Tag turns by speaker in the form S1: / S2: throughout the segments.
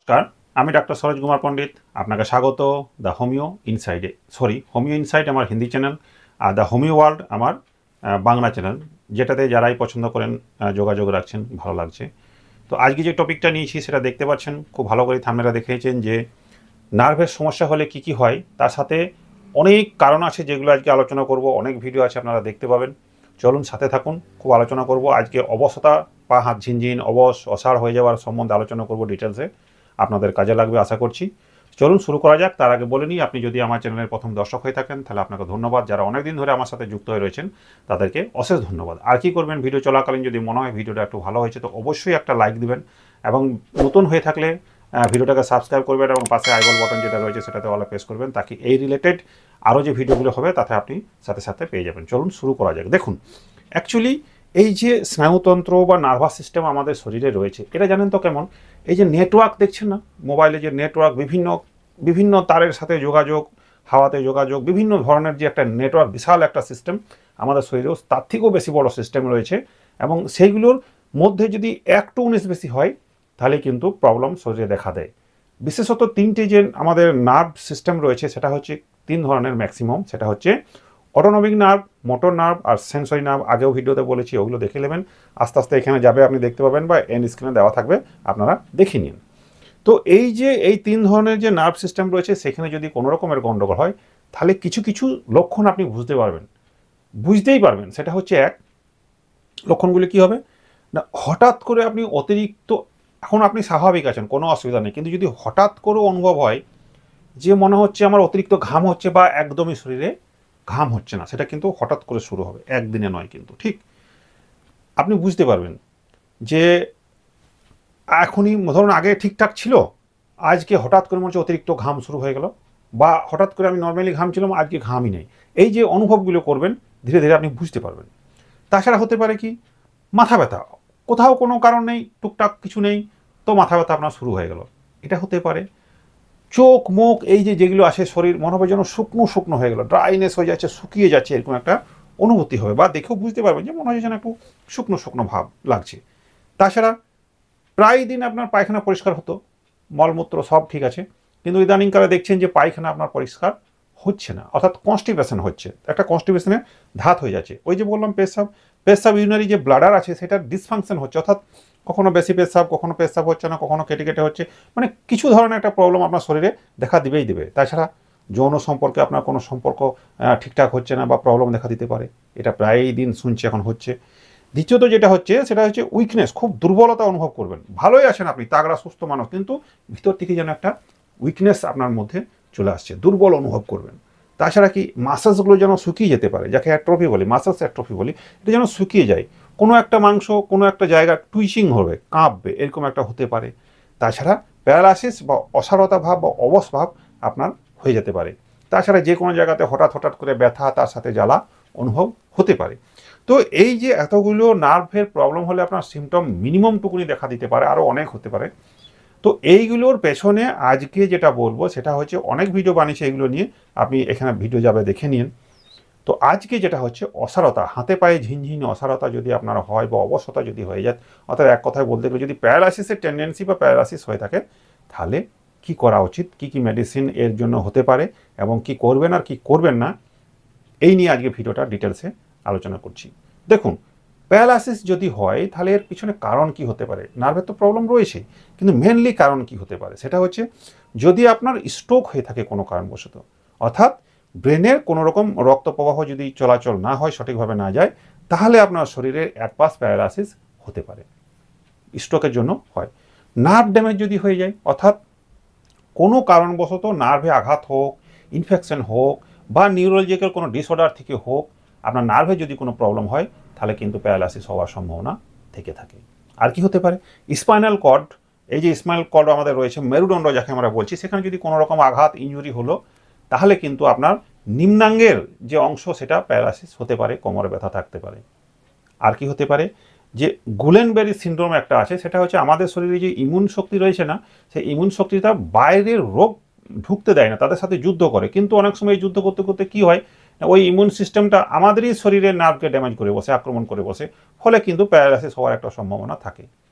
S1: নমস্কার, আমি ডাক্তার সরোজ কুমার পণ্ডিত। আপনাকে স্বাগত দ্য হোমিও ইনসাইডে। হোমিও ইনসাইড আমার Hindi channel, are the homeo world আমার বাংলা চ্যানেল, যেটাতে যারাই পছন্দ করেন যোগাযোগ রাখছেন, ভালো লাগছে। তো আজকে যে টপিকটা নিয়েছি সেটা দেখতে পাচ্ছেন, খুব ভালো করে থাম্বনেলে দেখেছেন যে নার্ভের সমস্যা হলে কি কি হয়, তার সাথে অনেক কারণ আছে যেগুলো আজকে আলোচনা করব। অনেক ভিডিও আছে, আপনারা দেখতে পাবেন। চলুন সাথে থাকুন, খুব আলোচনা করব। আজকে অবসতা, পা হাত ঝিনঝিন, অসাড় হয়ে যাওয়ার সম্বন্ধে আলোচনা করব ডিটেলসে। আপনাদের কাজে লাগবে আশা করছি। চলুন শুরু করা যাক। তার আগে বলে নিই, আপনি যদি আমার চ্যানেলের প্রথম দর্শক হয়ে থাকেন তাহলে আপনাকে ধন্যবাদ। যারা অনেকদিন ধরে আমার সাথে যুক্ত হয়ে রয়েছেন তাদেরকে অশেষ ধন্যবাদ। আর কি করবেন, ভিডিও চলাকালীন যদি মনে হয় ভিডিওটা একটু ভালো হয়েছে তো অবশ্যই একটা লাইক দিবেন, এবং নতুন হয়ে থাকলে ভিডিওটাকে সাবস্ক্রাইব করবেন এবং পাশে আইকন বাটন যেটা রয়েছে সেটাতে অলে প্রেস করবেন, তাকে এই রিলেটেড আরও যে ভিডিওগুলো হবে তাতে আপনি সাথে সাথে পেয়ে যাবেন। চলুন শুরু করা যাক। দেখুন, অ্যাকচুয়ালি এই যে স্নায়ুতন্ত্র বা নার্ভাস সিস্টেম আমাদের শরীরে রয়েছে, এটা জানেন তো কেমন? এই যে নেটওয়ার্ক দেখছেন না মোবাইলে, যে নেটওয়ার্ক, বিভিন্ন বিভিন্ন তারের সাথে যোগাযোগ, হাওয়াতে যোগাযোগ, বিভিন্ন ধরনের যে একটা নেটওয়ার্ক, বিশাল একটা সিস্টেম আমাদের শরীরেও তার থেকেও বেশি বড় সিস্টেম রয়েছে। এবং সেইগুলোর মধ্যে যদি একটু 19 বেশি হয় তাহলে কিন্তু প্রবলেম শরীরে দেখা দেয়। বিশেষত তিনটে যে আমাদের নার্ভ সিস্টেম রয়েছে সেটা হচ্ছে তিন ধরনের ম্যাক্সিমাম। সেটা হচ্ছে অটোনমিক নার্ভ, মোটর নার্ভ আর সেন্সরি নার্ভ। আগেও ভিডিওতে বলেছি, ওগুলো দেখে নেবেন। আস্তে আস্তে এখানে যাবে, আপনি দেখতে পাবেন, বা এন্ড স্ক্রিনে দেওয়া থাকবে, আপনারা দেখে নিন। তো এই যে এই তিন ধরনের যে নার্ভ সিস্টেম রয়েছে সেখানে যদি কোনো রকমের গণ্ডগোল হয় তাহলে কিছু কিছু লক্ষণ আপনি বুঝতেই পারবেন। সেটা হচ্ছে, এক, লক্ষণগুলি কী হবে না, হঠাৎ করে আপনি অতিরিক্ত, এখন আপনি স্বাভাবিক আছেন, কোনো অসুবিধা নেই, কিন্তু যদি হঠাৎ করে অনুভব হয় যে মনে হচ্ছে আমার অতিরিক্ত ঘাম হচ্ছে বা একদমই শরীরে ঘাম হচ্ছে না, সেটা কিন্তু হঠাৎ করে শুরু হবে, একদিনে নয় কিন্তু। ঠিক আপনি বুঝতে পারবেন যে এখনই, ধরুন আগে ঠিকঠাক ছিল, আজকে হঠাৎ করে মনে হচ্ছে অতিরিক্ত ঘাম শুরু হয়ে গেল, বা হঠাৎ করে আমি নর্মালি ঘামছিলাম, আজকে ঘামই নেই। এই যে অনুভবগুলো করবেন ধীরে ধীরে আপনি বুঝতে পারবেন। তাছাড়া হতে পারে কি, মাথা ব্যথা, কোথাও কোনো কারণ নেই, টুকটাক কিছু নেই, তো মাথা ব্যথা আপনার শুরু হয়ে গেল, এটা হতে পারে। চোখ মুখ এই যে যেগুলো আসে, শরীর মনে হবে যেন শুকনো শুকনো হয়ে গেল, ড্রাইনেস হয়ে যাচ্ছে, শুকিয়ে যাচ্ছে, এরকম একটা অনুভূতি হবে, বা দেখেও বুঝতে পারবেন যে মনে হচ্ছে যেন একটু শুকনো শুকনো ভাব লাগছে। তাছাড়া প্রায় দিন আপনার পায়খানা পরিষ্কার হতো, মলমূত্র সব ঠিক আছে, কিন্তু ইদানিংকালে দেখছেন যে পায়খানা আপনার পরিষ্কার হচ্ছে না, অর্থাৎ কনস্টিপেশন হচ্ছে, একটা কনস্টিপেশনের ধাত হয়ে যাচ্ছে। ওই যে বললাম, পেশাব ইউরিনারি যে ব্লাডার আছে সেটার ডিসফাংশন হচ্ছে, অর্থাৎ কখনো বেশি পেশাব, কখনো পেশাব হচ্ছে না, কখনো কেটে কেটে হচ্ছে, মানে কিছু ধরনের একটা প্রবলেম আপনার শরীরে দেখা দিবেই দেবে। তাছাড়া যৌন সম্পর্কে আপনার কোনো সম্পর্ক ঠিকঠাক হচ্ছে না বা প্রবলেম দেখা দিতে পারে, এটা প্রায়ই দিন শুনছি এখন হচ্ছে। দ্বিতীয়ত যেটা হচ্ছে সেটা হচ্ছে উইকনেস, খুব দুর্বলতা অনুভব করবেন, ভালোই আছেন আপনি, তাগড়া সুস্থ মানুষ, কিন্তু ভিতর থেকে যেন একটা উইকনেস আপনার মধ্যে চলে আসছে, দুর্বল অনুভব করবেন। তাছাড়া কি, মাসেলসগুলো যেন শুকিয়ে যেতে পারে, যাকে অ্যাট্রফি বলি, মাসেলস অ্যাট্রফি বলি, এটা যেন শুকিয়ে যায়, কোনো একটা মাংস কোনো একটা জায়গা টুইচিং হবে, কাঁপবে, এরকম একটা হতে পারে। তাছাড়া প্যারালাইসিস বা অসাড়তা ভাব বা অবশ ভাব আপনার হয়ে যেতে পারে। তাছাড়া যে কোনো জায়গাতে হঠাৎ হঠাৎ করে ব্যথা, তার সাথে জ্বালা অনুভব হতে পারে। তো এই যে এতগুলো নার্ভের প্রবলেম হলে আপনার সিমটম মিনিমাম টুকুনি দেখা দিতে পারে, আরও অনেক হতে পারে। তো এইগুলোর পেছনে আজকে যেটা বলবো সেটা হচ্ছে, অনেক ভিডিও বানিয়েছে এগুলো নিয়ে, আপনি এখানে ভিডিও যাবে দেখে নিন। তো আজকে যেটা হচ্ছে অসাড়তা, হাতে পায়ে ঝিনঝিন অসাড়তা যদি আপনার হয় বা অবসতা যদি হয়ে যায়, অর্থাৎ এক কথায় বলতে গেলে যদি প্যারালাইসিসের টেন্ডেন্সি বা প্যারালাইসিস হয়ে থাকে, তাহলে কি করা উচিত, কি কি মেডিসিন এর জন্য হতে পারে, এবং কি করবেন আর কি করবেন না, এই নিয়ে আজকে ভিডিওটা ডিটেলসে আলোচনা করছি। দেখুন, প্যারালাইসিস যদি হয় তাহলে এর পিছনে কারণ কি হতে পারে? নার্ভের তো প্রবলেম রয়েছে, কিন্তু মেনলি কারণ কি হতে পারে সেটা হচ্ছে, যদি আপনার স্ট্রোক হয়ে থাকে কোনো কারণবশত, অর্থাৎ ব্রেনের কোনো রকম রক্ত প্রবাহ যদি চলাচল না হয়, সঠিকভাবে না যায়, তাহলে আপনার শরীরে অ্যাডভান্স প্যারালাইসিস হতে পারে, স্ট্রোকের জন্য হয়। নার্ভ ড্যামেজ যদি হয়ে যায়, অর্থাৎ কোনো কারণবশত নার্ভে আঘাত হোক, ইনফেকশন হোক, বা নিউরোলজিক্যাল কোনো ডিসঅর্ডার থেকে হোক, আপনার নার্ভে যদি কোনো প্রবলেম হয় তাহলে কিন্তু প্যারালাইসিস হওয়ার সম্ভাবনা থেকে থাকে। আর কি হতে পারে? স্পাইনাল কর্ড, এই যে স্পাইনাল কর্ড আমাদের রয়েছে, মেরুদণ্ড যাকে আমরা বলছি, সেখানে যদি কোনো রকম আঘাত, ইনজুরি হলো, তাহলে কিন্তু আপনার নিম্নাঙ্গের যে অংশ সেটা প্যারালাইসিস হতে পারে, কোমরে ব্যথা থাকতে পারে। আর কি হতে পারে, যে গুলেনবেরি সিনড্রোম একটা আছে, সেটা হচ্ছে আমাদের শরীরে যে ইমিউন শক্তি রয়েছে না, সেই ইমিউন শক্তিটা বাইরের রোগ ঢুকতে দেয় না, তাদের সাথে যুদ্ধ করে, কিন্তু অনেক সময় যুদ্ধ করতে করতে কী হয়, ওই ইমিউন সিস্টেমটা আমাদেরই শরীরের নার্ভকে ড্যামেজ করে বসে, আক্রমণ করে বসে, ফলে কিন্তু প্যারালাইসিস হওয়ার একটা সম্ভাবনা থাকে।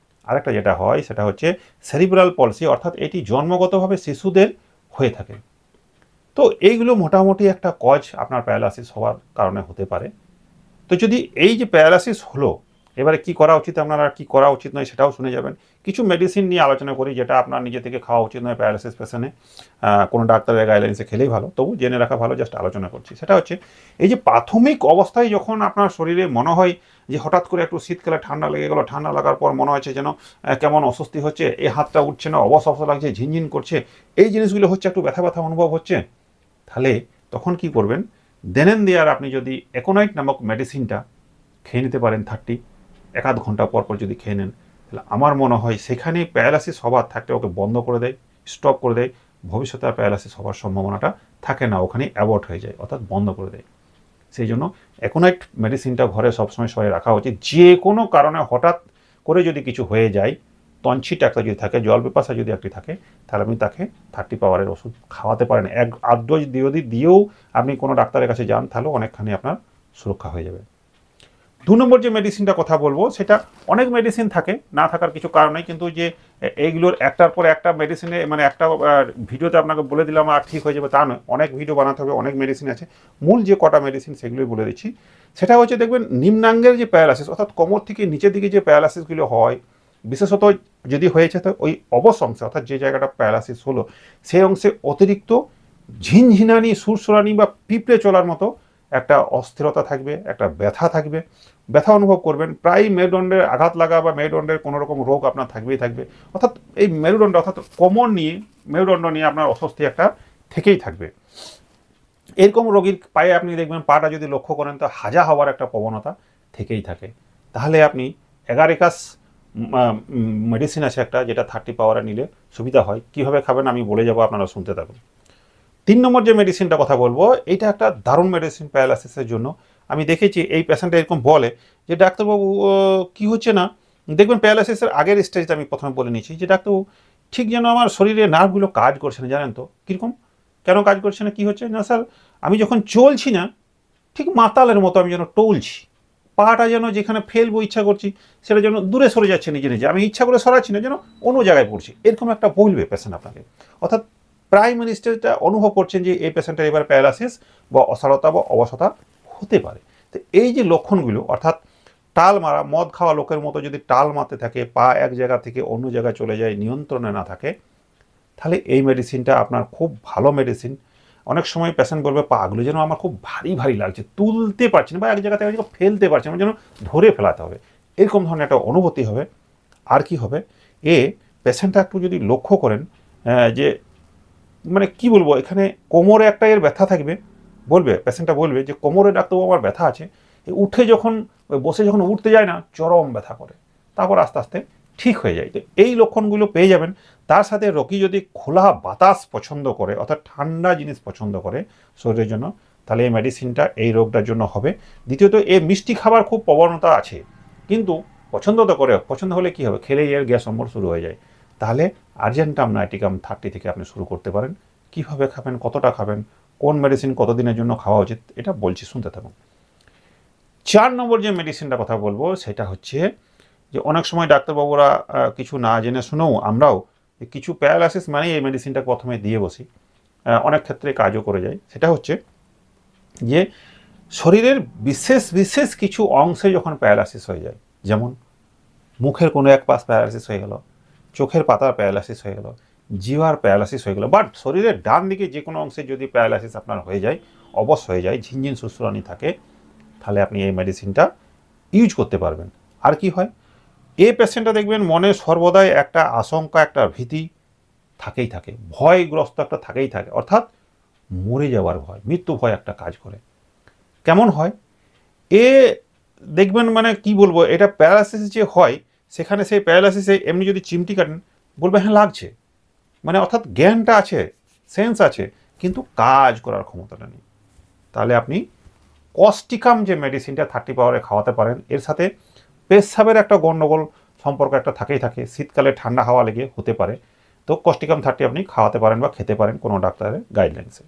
S1: আরেকটা যেটা হয় সেটা হচ্ছে সেরিব্রাল পলসি, অর্থাৎ এটি জন্মগতভাবে শিশুদের হয়ে থাকে। তো এইগুলো মোটামুটি একটা কজ আপনার প্যারালাইসিস হওয়ার কারণে হতে পারে। তো যদি এই যে প্যারালাইসিস হলো, এবারে কি করা উচিত আপনারা, কি করা উচিত নয় সেটাও শুনে যাবেন। কিছু মেডিসিন নিয়ে আলোচনা করি যেটা আপনার নিজে থেকে খাওয়া উচিত নয় প্যারালাইসিস পেশেন্টে, কোনো ডাক্তারের গাইডলাইন্সে খেলেই ভালো, তবু জেনে রাখা ভালো, জাস্ট আলোচনা করছি। সেটা হচ্ছে এই যে প্রাথমিক অবস্থায় যখন আপনার শরীরে মনে হয় যে হঠাৎ করে একটু শীতকালে ঠান্ডা লেগে গেলো, ঠান্ডা লাগার পর মনে হচ্ছে যেন কেমন অস্বস্তি হচ্ছে, এই হাতটা উঠছে না, অবশ অবশ লাগছে, ঝিনঝিন করছে, এই জিনিসগুলো হচ্ছে, একটু ব্যথা ব্যথা অনুভব হচ্ছে, তাহলে তখন কি করবেন, দেন এন্ড দেয়ার আপনি যদি অ্যাকোনাইট নামক মেডিসিনটা খেয়ে নিতে পারেন 1-8 ঘন্টা পর পর যদি খেয়ে নেন, তাহলে আমার মনে হয় সেখানে প্যারালাইসিস হবার থাকলে ওকে বন্ধ করে দেয়, স্টপ করে দেয়, ভবিষ্যতে আর প্যারালাইসিস হওয়ার সম্ভাবনাটা থাকে না, ওখানে অ্যাভয়েড হয়ে যায়, অর্থাৎ বন্ধ করে দেয়। সেই জন্য অ্যাকোনাইট মেডিসিনটা ঘরে সবসময় সবাই রাখা উচিত। যে কোনো কারণে হঠাৎ করে যদি কিছু হয়ে যায়, তঞ্ছিট একটা যদি থাকে, জল পিপাসা যদি একটি থাকে, তাহলে আপনি তাকে 30 পাওয়ারের ওষুধ খাওয়াতে পারেন। 1-8 ডোজ যদি দিয়েও আপনি কোনো ডাক্তারের কাছে যান, তাহলেও অনেকখানি আপনার সুরক্ষা হয়ে যাবে। 2 নম্বর যে মেডিসিনটা কথা বলবো, সেটা অনেক মেডিসিন থাকে, না থাকার কিছু কারণ নেই, কিন্তু যে এইগুলোর একটার পর একটা মেডিসিনে মানে একটা ভিডিওতে আপনাকে বলে দিলাম আর ঠিক হয়ে যাবে তা নয়, অনেক ভিডিও বানাতে হবে, অনেক মেডিসিন আছে। মূল যে কটা মেডিসিন সেগুলোই বলে দিচ্ছি। সেটা হচ্ছে দেখবেন নিম্নাঙ্গের যে প্যারালাইসিস, অর্থাৎ কোমর থেকে নিচের দিকে যে প্যারালাইসিসগুলো হয়, বিশেষত যদি হয়েছে তো ওই অবশ অংশে, অর্থাৎ যে জায়গাটা প্যারালাইসিস হলো সেই অংশে অতিরিক্ত ঝিনঝিনানি, সুরসুরানি বা পিঁপড়ে চলার মতো একটা অস্থিরতা থাকবে, একটা ব্যথা থাকবে, ব্যথা অনুভব করবেন, প্রায় মেরুদণ্ডের আঘাত লাগা বা মেরুদণ্ডের কোনো রকম রোগ আপনার থাকবেই থাকবে, অর্থাৎ এই মেরুদণ্ড অর্থাৎ কোমর নিয়ে, মেরুদণ্ড নিয়ে আপনার অস্বস্তি একটা থেকেই থাকবে। এরকম রোগীর পায়ে আপনি দেখবেন পাটা যদি লক্ষ্য করেন তো হাজা হওয়ার একটা প্রবণতা থেকেই থাকে। তাহলে আপনি এগারিকাস মেডিসিন আছে একটা, যেটা 30 পাওয়ারে নিলে সুবিধা হয়। কীভাবে খাবেন আমি বলে যাবো, আপনারা শুনতে থাকুন। 3 নম্বর যে মেডিসিনটা কথা বলবো, এটা একটা দারুণ মেডিসিন প্যারালাইসিসের জন্য। আমি দেখেছি এই পেশেন্টটা এরকম বলে যে ডাক্তারবাবু কি হচ্ছে না, দেখবেন প্যারালাইসিসের আগের স্টেজটা আমি প্রথমে বলে নিচ্ছি যে ডাক্তারবাবু ঠিক যেন আমার শরীরে নার্ভগুলো কাজ করছে না, জানেন তো কীরকম, কেন কাজ করছে না, কী হচ্ছে না স্যার, আমি যখন চলছি না ঠিক মাতালের মতো আমি যেন টলছি, পাটা যেন যেখানে ফেলবো ইচ্ছা করছি সেটা যেন দূরে সরে যাচ্ছে নিজে নিজে, আমি ইচ্ছা করে সরাচ্ছি না, যেন অন্য জায়গায় পড়ছি, এরকম একটা বলবে পেশেন্ট আপনাকে। অর্থাৎ প্রাইমারি স্টেজটা অনুভব করছেন যে এই পেশেন্টের এবার প্যারালাইসিস বা অসাড়তা বা অবসতা হতে পারে। তো এই যে লক্ষণগুলো, অর্থাৎ টাল মারা, মদ খাওয়া লোকের মতো যদি টাল মারতে থাকে, পা এক জায়গা থেকে অন্য জায়গায় চলে যায়, নিয়ন্ত্রণে না থাকে, তাহলে এই মেডিসিনটা আপনার খুব ভালো মেডিসিন। অনেক সময় পেশেন্ট বলবে পাগুলো যেন আমার খুব ভারী ভারী লাগছে, তুলতে পারছি না, বা এক জায়গা থেকে এক জায়গায় ফেলতে পারছি না, যেন ধরে ফেলাতে হবে, এরকম ধরনের একটা অনুভূতি হবে। আর কি হবে, পেশেন্টটা একটু যদি লক্ষ্য করেন যে মানে কি বলবো, এখানে কোমরে একটা এর ব্যথা থাকবে, বলবে পেশেন্টটা বলবে যে কোমরে ডাক্তারবাবু আমার ব্যথা আছে, উঠে যখন বসে যখন উঠতে যায় না চরম ব্যথা করে, তারপর আস্তে আস্তে ঠিক হয়ে যায়। তো এই লক্ষণগুলো পেয়ে যাবেন। তার সাথে রোগী যদি খোলা বাতাস পছন্দ করে, অর্থাৎ ঠান্ডা জিনিস পছন্দ করে শরীরের জন্য, তাহলে এই মেডিসিনটা এই রোগটার জন্য হবে। দ্বিতীয়ত এ মিষ্টি খাবার খুব প্রবণতা আছে, কিন্তু পছন্দ তো করে, পছন্দ হলে কী হবে, খেলেই এর গ্যাস অম্বল শুরু হয়ে যায়। তাহলে আর্জেন্টাম নাইটিকাম 30 থেকে আপনি শুরু করতে পারেন। কীভাবে খাবেন, কতটা খাবেন, কোন মেডিসিন কতদিনের জন্য খাওয়া উচিত, এটা বলছি, শুনতে থাকুন। 4 নম্বর যে মেডিসিনটা কথা বলবো সেটা হচ্ছে যে অনেক সময় ডাক্তারবাবুরা কিছু না জেনে শুনেও আমরাও কিছু প্যারালাইসিস মানে এই মেডিসিনটা প্রথমে দিয়ে বসি, অনেক ক্ষেত্রে কাজও করে যায়। সেটা হচ্ছে যে শরীরের বিশেষ বিশেষ কিছু অংশে যখন প্যারালাইসিস হয়ে যায়, যেমন মুখের কোনো এক পাশ প্যারালাইসিস হয়ে গেল, চোখের পাতার প্যারালাইসিস হয়ে গেল, জিভার প্যারালাইসিস হয়ে গেল, বাট শরীরের ডান দিকে যে কোনো অংশে যদি প্যারালাইসিস আপনার হয়ে যায়, অবশ হয়ে যায়, ঝিনঝিন সুসুরানি থাকে, তাহলে আপনি এই মেডিসিনটা ইউজ করতে পারবেন। আর কি হয়, এই পেশেন্টটা দেখবেন মনে সর্বদাই একটা আশঙ্কা, একটা ভীতি থাকেই থাকে, ভয়গ্রস্ত একটা থাকেই থাকে, অর্থাৎ মরে যাওয়ার ভয়, মৃত্যু ভয় একটা কাজ করে। কেমন হয় এ দেখবেন, মানে কি বলবো, এটা প্যারালাইসিস যে হয় সেখানে সেই প্যারালাইসিসে এমনি যদি চিমটি কাটেন বলবে হ্যাঁ লাগছে, মানে অর্থাৎ জ্ঞানটা আছে, সেন্স আছে, কিন্তু কাজ করার ক্ষমতাটা নেই। তাহলে আপনি কস্টিকাম যে মেডিসিনটা 30 পাওয়ারে খাওয়াতে পারেন। এর সাথে পেশাবের একটা গণ্ডগোল সম্পর্ক একটা থাকেই থাকে, শীতকালে ঠান্ডা হাওয়া লেগে হতে পারে, তো কস্টিকাম 30 আপনি খাওয়াতে পারেন বা খেতে পারেন কোনো ডাক্তারের গাইডলাইন্সে।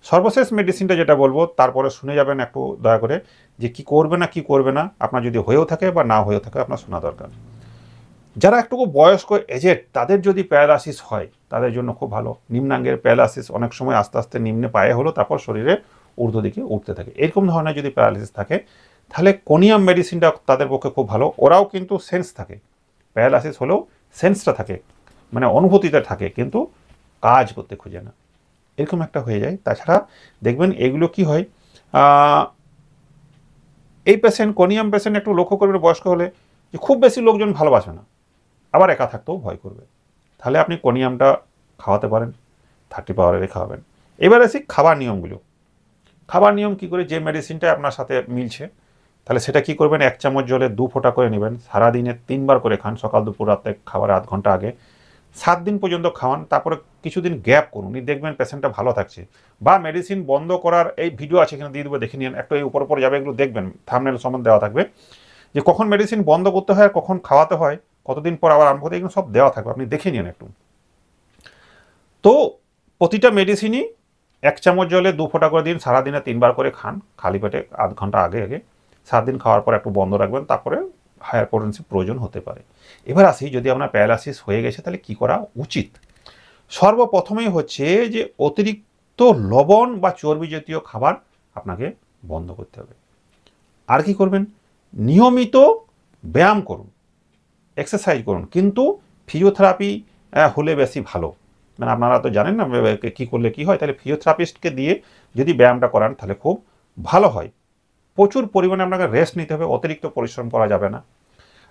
S1: সর্বশেষ মেডিসিনটা যেটা বলবো, তারপরে শুনে যাবেন একটু দয়া করে, যে কি করবে না কি করবে না, আপনার যদি হয়েও থাকে বা না হয়েও থাকে আপনার শোনা দরকার। যারা একটু বয়স্ক এজেড তাদের যদি প্যারালাইসিস হয় তাদের জন্য খুব ভালো। নিম্নাঙ্গের প্যারালাইসিস অনেক সময় আস্তে আস্তে নিম্নে পায়ে হলো, তারপর শরীরে ঊর্ধ্ব দিকে উঠতে থাকে, এরকম ধরনের যদি প্যারালাইসিস থাকে তাহলে কোনিয়াম মেডিসিনটা তাদের পক্ষে খুব ভালো। ওরাও কিন্তু সেন্স থাকে, প্যারালাইসিস হলেও সেন্সটা থাকে, মানে অনুভূতিটা থাকে, কিন্তু কাজ করতে খোঁজে না, এরকম একটা হয়ে যায়। তাছাড়া দেখবেন এগুলো কি হয়, এই পেশেন্ট কোনিয়াম পেশেন্ট একটু লক্ষ্য করবে বয়স্ক হলে যে খুব বেশি লোকজন ভালোবাসে না, আবার একা থাকতেও ভয় করবে, তাহলে আপনি কোনিয়ামটা খাওয়াতে পারেন, 30 পাওয়ারের খাওয়াবেন। এবার আসি খাবার নিয়মগুলো। খাবার নিয়ম কি করে, যে মেডিসিনটা আপনার সাথে মিলছে তাহলে সেটা কি করবেন, 1 চামচ জলে 2 ফোঁটা করে নেবেন, সারাদিনে 3 বার করে খান, সকাল দুপুর রাতে খাবার আধ ঘন্টা আগে, 7 দিন পর্যন্ত খাওয়ান, তারপরে কিছুদিন গ্যাপ করুন, দেখবেন পেশেন্টটা ভালো থাকছে। বা মেডিসিন বন্ধ করার এই ভিডিও আছে এখানে দিয়ে দেবো, দেখে নিন, একটু এই উপর যাবে, এগুলো দেখবেন, থাম্বনেল সম্বন্ধে দেওয়া থাকবে যে কখন মেডিসিন বন্ধ করতে হয়, কখন খাওয়াতে হয়, কতদিন পর আবার আরম্ভ করতে, এগুলো সব দেওয়া থাকবে, আপনি দেখে নিন একটু। তো প্রতিটা মেডিসিনই 1 চামচ জলে 2 ফোঁটা করে দিন, সারাদিনে 3 বার করে খান, খালি পেটে আধ ঘন্টা আগে আগে, 7 দিন খাওয়ার পর একটু বন্ধ রাখবেন, তারপরে হায়ার পোটেন্সি প্রয়োজন হতে পারে। এবার আসি, যদি আপনার প্যারালাইসিস হয়ে গেছে তাহলে কি করা উচিত। সর্বপ্রথমেই হচ্ছে যে অতিরিক্ত লবণ বা চর্বি জাতীয় খাবার আপনাকে বন্ধ করতে হবে। আর কি করবেন, নিয়মিত ব্যায়াম করুন, এক্সারসাইজ করুন, কিন্তু ফিজিওথেরাপি হলে বেশি ভালো। মানে আপনারা তো জানেন না কী করলে কী হয়, তাহলে ফিজিওথেরাপিস্টকে দিয়ে যদি ব্যায়ামটা করান তাহলে খুব ভালো হয়। প্রচুর পরিমাণে আপনাকে রেস্ট নিতে হবে, অতিরিক্ত পরিশ্রম করা যাবে না।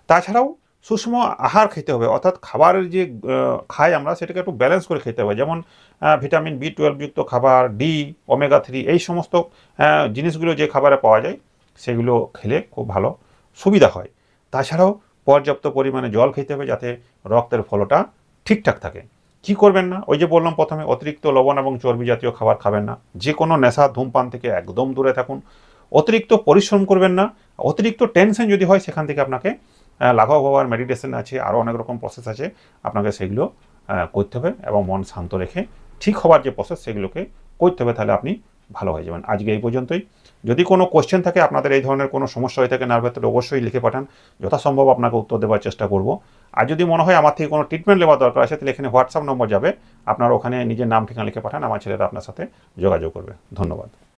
S1: তাছাড়াও সুষম আহার খেতে হবে, অর্থাৎ খাবারের যে খাই আমরা সেটাকে একটু ব্যালেন্স করে খেতে হবে, যেমন ভিটামিন B12 যুক্ত খাবার, ডি, ওমেগা 3, এই সমস্ত জিনিসগুলো যে খাবারে পাওয়া যায় সেগুলো খেলে খুব ভালো সুবিধা হয়। তাছাড়াও পর্যাপ্ত পরিমাণে জল খেতে হবে যাতে রক্তের ফ্লোটা ঠিকঠাক থাকে। কি করবেন না, ওই যে বললাম প্রথমে, অতিরিক্ত লবণ এবং চর্বি জাতীয় খাবার খাবেন না, যে কোনো নেশা ধূমপান থেকে একদম দূরে থাকুন, অতিরিক্ত পরিশ্রম করবেন না, অতিরিক্ত টেনশন যদি হয় সেখান থেকে আপনাকে লাঘব হওয়ার মেডিটেশন আছে, আরও অনেক রকম প্রসেস আছে, আপনাকে সেগুলো করতে হবে এবং মন শান্ত রেখে ঠিক হওয়ার যে প্রসেস সেগুলোকে করতে হবে, তাহলে আপনি ভালো হয়ে যাবেন। আজকে এই পর্যন্তই। যদি কোনো কোশ্চেন থাকে, আপনাদের এই ধরনের কোনো সমস্যা হয়ে থাকে নার্ভের, তাহলে অবশ্যই লিখে পাঠান, যথাসম্ভব আপনাকে উত্তর দেওয়ার চেষ্টা করব। আর যদি মনে হয় আমার থেকে কোনো ট্রিটমেন্ট নেওয়ার দরকার আছে তাহলে এখানে হোয়াটসঅ্যাপ নম্বর যাবে, আপনারা ওখানে নিজের নাম ঠিকানা লিখে পাঠান, আমার ছেলেরা আপনার সাথে যোগাযোগ করবে। ধন্যবাদ।